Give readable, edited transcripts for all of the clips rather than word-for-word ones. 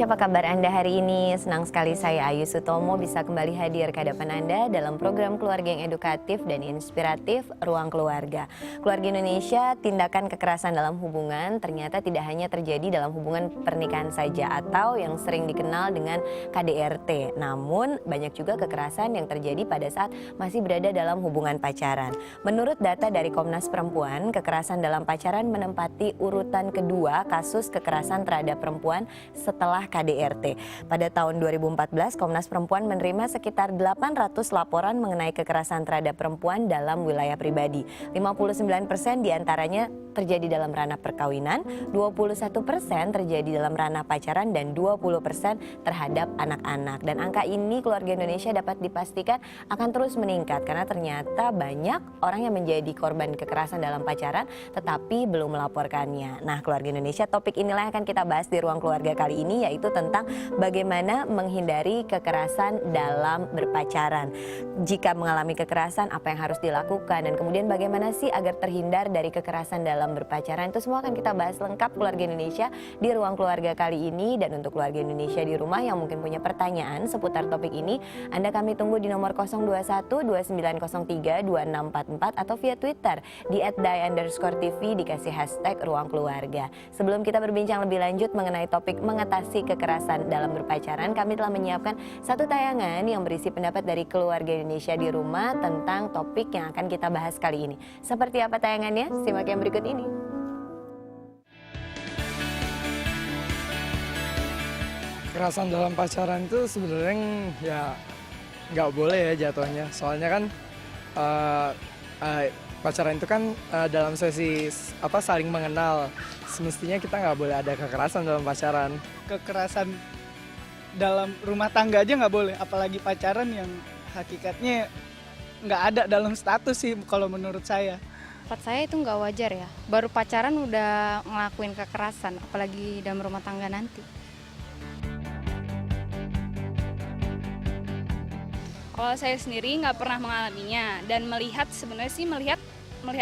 apa kabar Anda hari ini? Senang sekali saya Ayu Sutomo bisa kembali hadir ke hadapan Anda dalam program keluarga yang edukatif dan inspiratif Ruang Keluarga. Keluarga Indonesia, tindakan kekerasan dalam hubungan ternyata tidak hanya terjadi dalam hubungan pernikahan saja atau yang sering dikenal dengan KDRT. Namun banyak juga kekerasan yang terjadi pada saat masih berada dalam hubungan pacaran. Menurut data dari Komnas Perempuan, kekerasan dalam pacaran menempati urutan kedua kasus kekerasan terhadap perempuan setelah KDRT. Pada tahun 2014, Komnas Perempuan menerima sekitar 800 laporan mengenai kekerasan terhadap perempuan dalam wilayah pribadi. 59% diantaranya terjadi dalam ranah perkawinan, 21% terjadi dalam ranah pacaran, dan 20% terhadap anak-anak. Dan angka ini keluarga Indonesia dapat dipastikan akan terus meningkat karena ternyata banyak orang yang menjadi korban kekerasan dalam pacaran tetapi belum melaporkannya. Nah, keluarga Indonesia, topik inilah yang akan kita bahas di Ruang Keluarga kali ini, yaitu tentang bagaimana menghindari kekerasan dalam berpacaran. Jika mengalami kekerasan, apa yang harus dilakukan, dan kemudian bagaimana sih agar terhindar dari kekerasan dalam berpacaran. Itu semua akan kita bahas lengkap keluarga Indonesia di Ruang Keluarga kali ini. Dan untuk keluarga Indonesia di rumah yang mungkin punya pertanyaan seputar topik ini, Anda kami tunggu di nomor 021 2903 2644 atau via Twitter di @dai_tv dikasih hashtag Ruang Keluarga. Sebelum kita berbincang lebih lanjut mengenai topik mengatasi kekerasan dalam berpacaran, kami telah menyiapkan satu tayangan yang berisi pendapat dari keluarga Indonesia di rumah tentang topik yang akan kita bahas kali ini. Seperti apa tayangannya? Simak yang berikut ini. Kekerasan dalam pacaran itu sebenarnya ya nggak boleh ya jatuhnya. Soalnya kan pacaran itu kan dalam sesi saling mengenal. Semestinya kita nggak boleh ada kekerasan dalam pacaran. Kekerasan dalam rumah tangga aja nggak boleh, apalagi pacaran yang hakikatnya nggak ada dalam status sih kalau menurut saya. Menurut saya itu nggak wajar ya, baru pacaran udah ngelakuin kekerasan, apalagi dalam rumah tangga nanti. Kalau saya sendiri nggak pernah mengalaminya dan melihat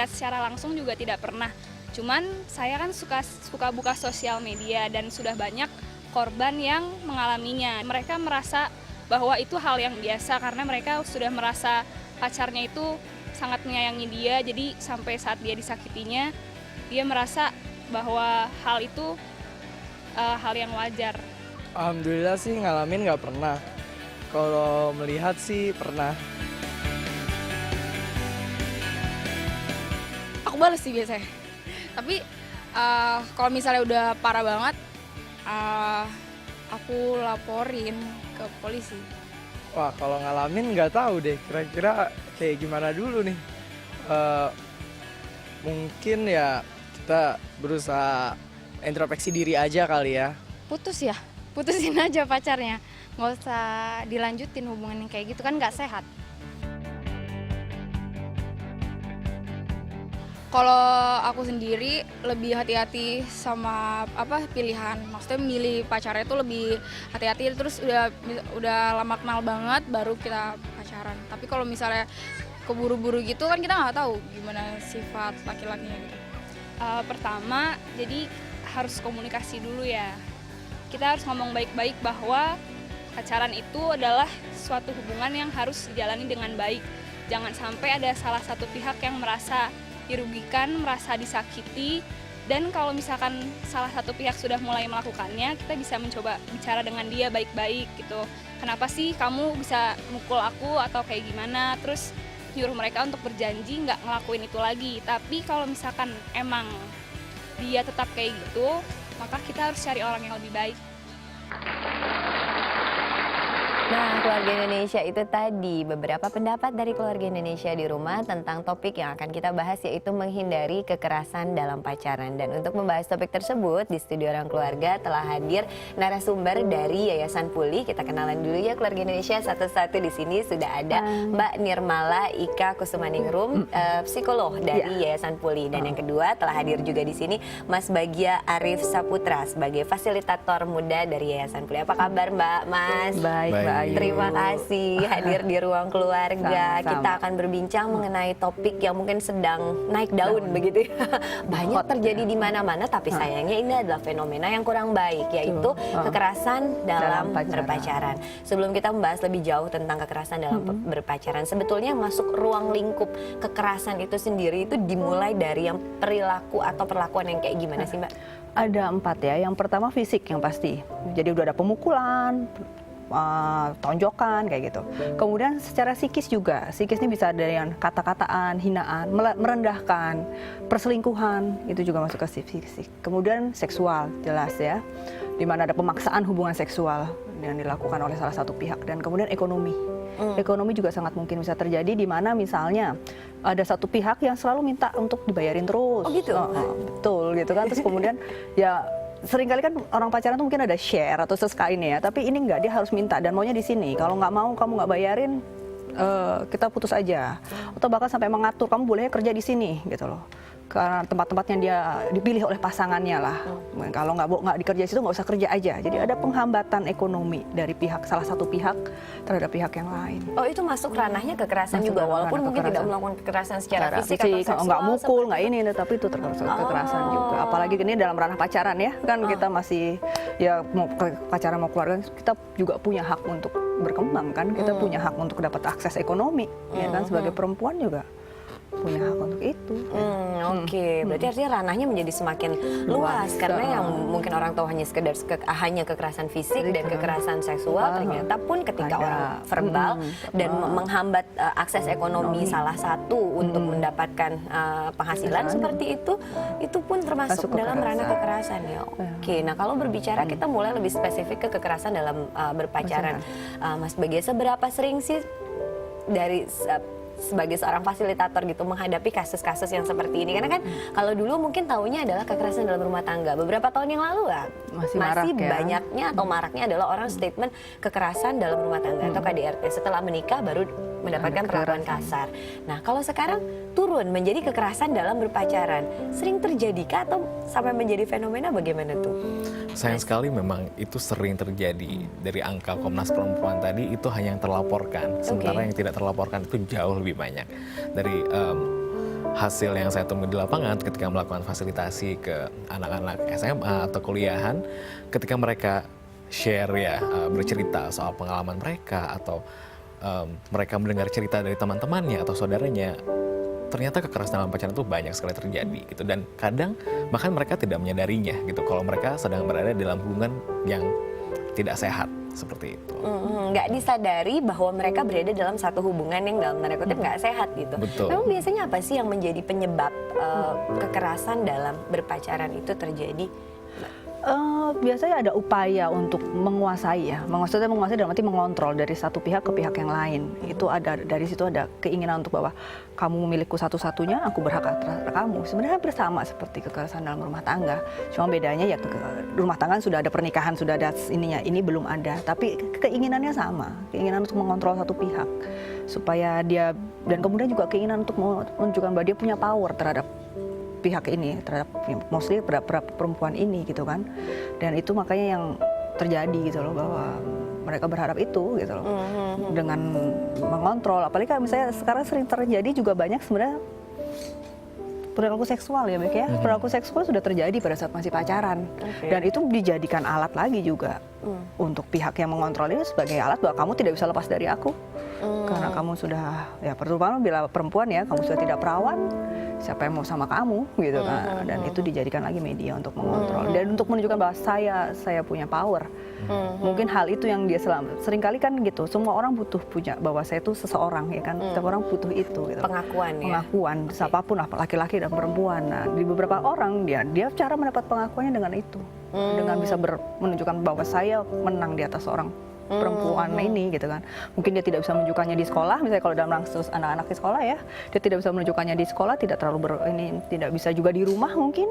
secara langsung juga tidak pernah. Cuman saya kan suka buka sosial media dan sudah banyak korban yang mengalaminya. Mereka merasa bahwa itu hal yang biasa karena mereka sudah merasa pacarnya itu sangat menyayangi dia, jadi sampai saat dia disakitinya, dia merasa bahwa hal itu hal yang wajar. Alhamdulillah sih ngalamin nggak pernah. Kalau melihat sih pernah. Aku balas sih biasanya. Tapi kalau misalnya udah parah banget, aku laporin ke polisi. Wah, kalau ngalamin nggak tahu deh. Kira-kira kayak gimana dulu nih? Mungkin ya kita berusaha introspeksi diri aja kali ya. Putusin aja pacarnya. Nggak usah dilanjutin hubungan yang kayak gitu, kan nggak sehat. Kalau aku sendiri lebih hati-hati sama pilihan. Maksudnya milih pacarnya itu lebih hati-hati, terus udah lama kenal banget baru kita pacaran. Tapi kalau misalnya keburu-buru gitu kan kita nggak tahu gimana sifat laki-lakinya gitu. Pertama, jadi harus komunikasi dulu ya. Kita harus ngomong baik-baik bahwa pacaran itu adalah suatu hubungan yang harus dijalani dengan baik. Jangan sampai ada salah satu pihak yang merasa dirugikan, merasa disakiti, dan kalau misalkan salah satu pihak sudah mulai melakukannya, kita bisa mencoba bicara dengan dia baik-baik gitu. Kenapa sih kamu bisa mukul aku atau kayak gimana? Terus nyuruh mereka untuk berjanji nggak ngelakuin itu lagi. Tapi kalau misalkan emang dia tetap kayak gitu, maka kita harus cari orang yang lebih baik. Nah, keluarga Indonesia, itu tadi beberapa pendapat dari keluarga Indonesia di rumah tentang topik yang akan kita bahas, yaitu menghindari kekerasan dalam pacaran. Dan untuk membahas topik tersebut di studio Ruang Keluarga telah hadir narasumber dari Yayasan Pulih. Kita kenalan dulu ya keluarga Indonesia satu-satu. Di sini sudah ada Mbak Nirmala Ika Kusumaningrum, psikolog dari Yayasan Pulih. Dan yang kedua telah hadir juga di sini Mas Bagja Arif Saputra sebagai fasilitator muda dari Yayasan Pulih. Apa kabar Mbak, Mas? Baik. Terima Terima kasih hadir di Ruang Keluarga. Sama-sama. Kita akan berbincang mengenai topik yang mungkin sedang naik daun begitu ya. Banyak terjadi di mana-mana, tapi sayangnya ini adalah fenomena yang kurang baik, yaitu kekerasan dalam berpacaran. Sebelum kita membahas lebih jauh tentang kekerasan dalam berpacaran, sebetulnya masuk ruang lingkup kekerasan itu sendiri itu dimulai dari yang perilaku atau perlakuan yang kayak gimana sih, Mbak? Ada 4 ya. Yang pertama fisik yang pasti. Jadi udah ada pemukulan, tonjokan kayak gitu. Kemudian secara psikis juga. Psikis ini bisa dari yang kata-kataan, hinaan, merendahkan, perselingkuhan, itu juga masuk ke fisik. Kemudian seksual, jelas ya. Di mana ada pemaksaan hubungan seksual yang dilakukan oleh salah satu pihak. Dan kemudian ekonomi. Ekonomi juga sangat mungkin bisa terjadi di mana misalnya ada satu pihak yang selalu minta untuk dibayarin terus. Oh gitu? Betul gitu kan. Terus kemudian ya seringkali kan orang pacaran tuh mungkin ada share atau sesuka ini ya. Tapi ini enggak, dia harus minta dan maunya di sini. Kalau nggak mau, kamu nggak bayarin, kita putus aja. Atau bahkan sampai mengatur, kamu boleh kerja di sini gitu loh. Karena tempat-tempat yang dia dipilih oleh pasangannya lah. Kalau nggak dikerja di situ nggak usah kerja aja. Jadi ada penghambatan ekonomi dari salah satu pihak terhadap pihak yang lain. Oh, itu masuk ranahnya kekerasan Masuk juga, ranah walaupun mungkin tidak kekerasan. melakukan kekerasan secara fisik atau seksual. nggak mukul, seperti nggak ini, tapi itu termasuk kekerasan juga. Apalagi ini dalam ranah pacaran ya, kan kita masih ya mau pacaran mau keluarga, kita juga punya hak untuk berkembang kan, kita punya hak untuk dapat akses ekonomi, ya kan sebagai perempuan juga punya hak untuk itu. Oke, berarti artinya ranahnya menjadi semakin luas karena yang mungkin orang tahu hanya sekedar hanya kekerasan fisik dan kekerasan seksual, ternyata pun ketika Ada. orang verbal dan menghambat akses ekonomi salah satu untuk mendapatkan penghasilan seperti itu pun termasuk Masuk dalam ranah kekerasan. kekerasan ya. Oke, nah kalau berbicara kita mulai lebih spesifik ke kekerasan dalam berpacaran, Mas Bagia, seberapa sering sih dari sebagai seorang fasilitator gitu menghadapi kasus-kasus yang seperti ini? Karena kan kalau dulu mungkin taunya adalah kekerasan dalam rumah tangga. Beberapa tahun yang lalu lah Masih marak ya. banyaknya atau maraknya adalah orang statement kekerasan dalam rumah tangga atau KDRT. Setelah menikah baru mendapatkan perlakuan kasar. Nah, kalau sekarang turun menjadi kekerasan dalam berpacaran, sering terjadikah atau sampai menjadi fenomena bagaimana tuh? Sayang sekali memang itu sering terjadi. Dari angka Komnas Perempuan tadi itu hanya yang terlaporkan, sementara yang tidak terlaporkan itu jauh lebih banyak. Dari hasil yang saya temui di lapangan ketika melakukan fasilitasi ke anak-anak SMA atau kuliahan, ketika mereka share ya, bercerita soal pengalaman mereka atau mereka mendengar cerita dari teman-temannya atau saudaranya, ternyata kekerasan dalam pacaran itu banyak sekali terjadi gitu, dan kadang bahkan mereka tidak menyadarinya gitu kalau mereka sedang berada dalam hubungan yang tidak sehat seperti itu. Nggak disadari bahwa mereka berada dalam satu hubungan yang dalam tanda kutip nggak sehat gitu. Betul. Memang biasanya apa sih yang menjadi penyebab kekerasan dalam berpacaran itu terjadi? Biasanya ada upaya untuk menguasai ya, maksudnya menguasai dalam arti mengontrol dari satu pihak ke pihak yang lain. Itu ada, dari situ ada keinginan untuk bahwa kamu memilikiku satu-satunya, aku berhak atas kamu. Sebenarnya hampir sama seperti kekerasan dalam rumah tangga. Cuma bedanya ya rumah tangga sudah ada pernikahan, sudah ada ininya, ini belum ada. Tapi keinginannya sama, keinginan untuk mengontrol satu pihak supaya dia, dan kemudian juga keinginan untuk menunjukkan bahwa dia punya power terhadap pihak ini, terhadap mostly terhadap perempuan ini gitu kan. Dan itu makanya yang terjadi gitu loh, bahwa mereka berharap itu gitu loh, dengan mengontrol. Apalagi kan misalnya sekarang sering terjadi juga banyak sebenarnya perilaku seksual ya, Bek ya. Perilaku seksual sudah terjadi pada saat masih pacaran. Dan itu dijadikan alat lagi juga untuk pihak yang mengontrol ini sebagai alat bahwa kamu tidak bisa lepas dari aku. Karena kamu sudah, ya terutama bila perempuan ya, kamu sudah tidak perawan, siapa yang mau sama kamu gitu kan. Dan itu dijadikan lagi media untuk mengontrol dan untuk menunjukkan bahwa saya punya power. Mungkin hal itu yang dia seringkali kan gitu, semua orang butuh punya bahwa saya itu seseorang ya kan. Setiap orang butuh itu gitu. Pengakuan ya. Pengakuan siapapun lah, laki-laki dan perempuan. Nah, di beberapa orang dia cara mendapat pengakuannya dengan itu. Dengan bisa menunjukkan bahwa saya menang di atas seorang perempuan ini gitu kan. Mungkin dia tidak bisa menunjukkannya di sekolah, misalnya kalau dalam kasus anak-anak di sekolah ya, dia tidak bisa menunjukkannya di sekolah, tidak terlalu tidak bisa juga di rumah mungkin.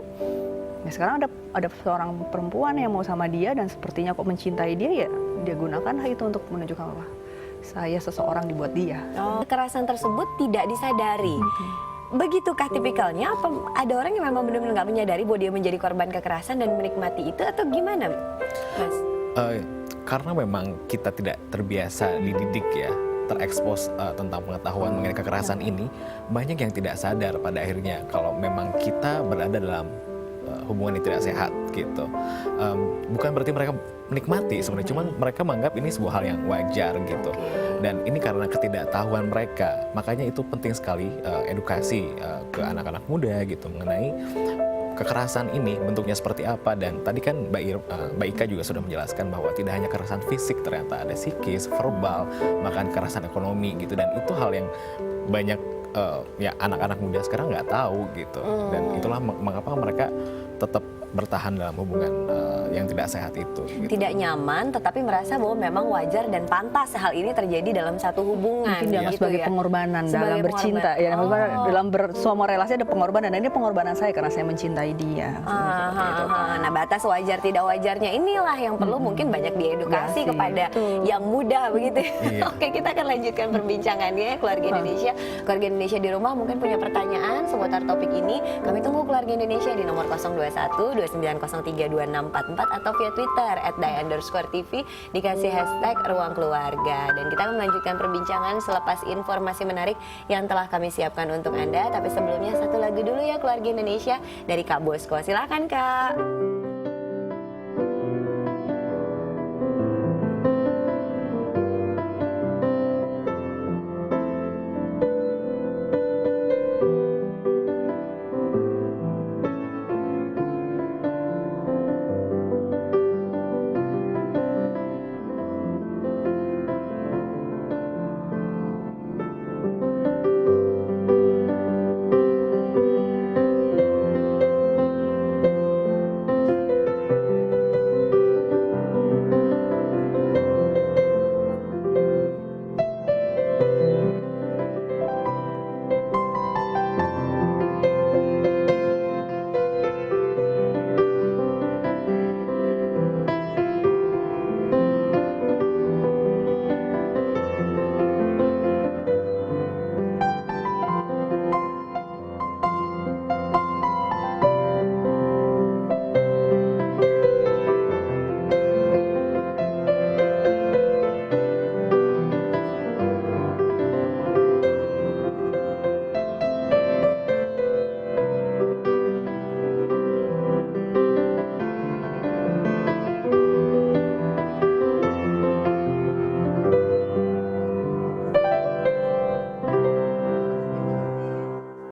Nah, sekarang ada seorang perempuan yang mau sama dia dan sepertinya kok mencintai dia, ya dia gunakan hal itu untuk menunjukkan bahwa saya seseorang dibuat dia. Kekerasan tersebut tidak disadari. Begitukah tipikalnya? Apa ada orang yang memang benar-benar nggak menyadari bahwa dia menjadi korban kekerasan dan menikmati itu, atau gimana, Mas? karena memang kita tidak terbiasa dididik ya, terekspos tentang pengetahuan mengenai kekerasan ini, banyak yang tidak sadar pada akhirnya kalau memang kita berada dalam hubungan yang tidak sehat gitu. Bukan berarti mereka menikmati sebenarnya, cuman mereka menganggap ini sebuah hal yang wajar gitu. Dan ini karena ketidaktahuan mereka, makanya itu penting sekali edukasi ke anak-anak muda gitu mengenai kekerasan ini bentuknya seperti apa. Dan tadi kan Mbak Ika juga sudah menjelaskan bahwa tidak hanya kekerasan fisik, ternyata ada psikis, verbal, bahkan kekerasan ekonomi gitu. Dan itu hal yang banyak ya anak-anak muda sekarang nggak tahu gitu. Dan itulah mengapa mereka tetap bertahan dalam hubungan yang tidak sehat itu. Gitu. Tidak nyaman, tetapi merasa bahwa memang wajar dan pantas hal ini terjadi dalam satu hubungan. Mungkin dianggap gitu sebagai ya. pengorbanan Sebagai dalam bercinta. Ya, dalam semua relasi ada pengorbanan, dan ini pengorbanan saya karena saya mencintai dia. Seperti itu. Nah, batas wajar tidak wajarnya inilah yang perlu mungkin banyak diedukasi Edukasi, kepada betul. yang muda begitu. Iya. Oke, kita akan lanjutkan perbincangannya Keluarga Indonesia. Keluarga Indonesia di rumah mungkin punya pertanyaan seputar topik ini. Kami tunggu Keluarga Indonesia di nomor 021 2903 2644 atau via Twitter @dai_tv dikasih hashtag Ruang Keluarga. Dan kita akan melanjutkan perbincangan selepas informasi menarik yang telah kami siapkan untuk Anda. Tapi sebelumnya satu lagu dulu ya Keluarga Indonesia dari Kak Bosko. Silakan Kak.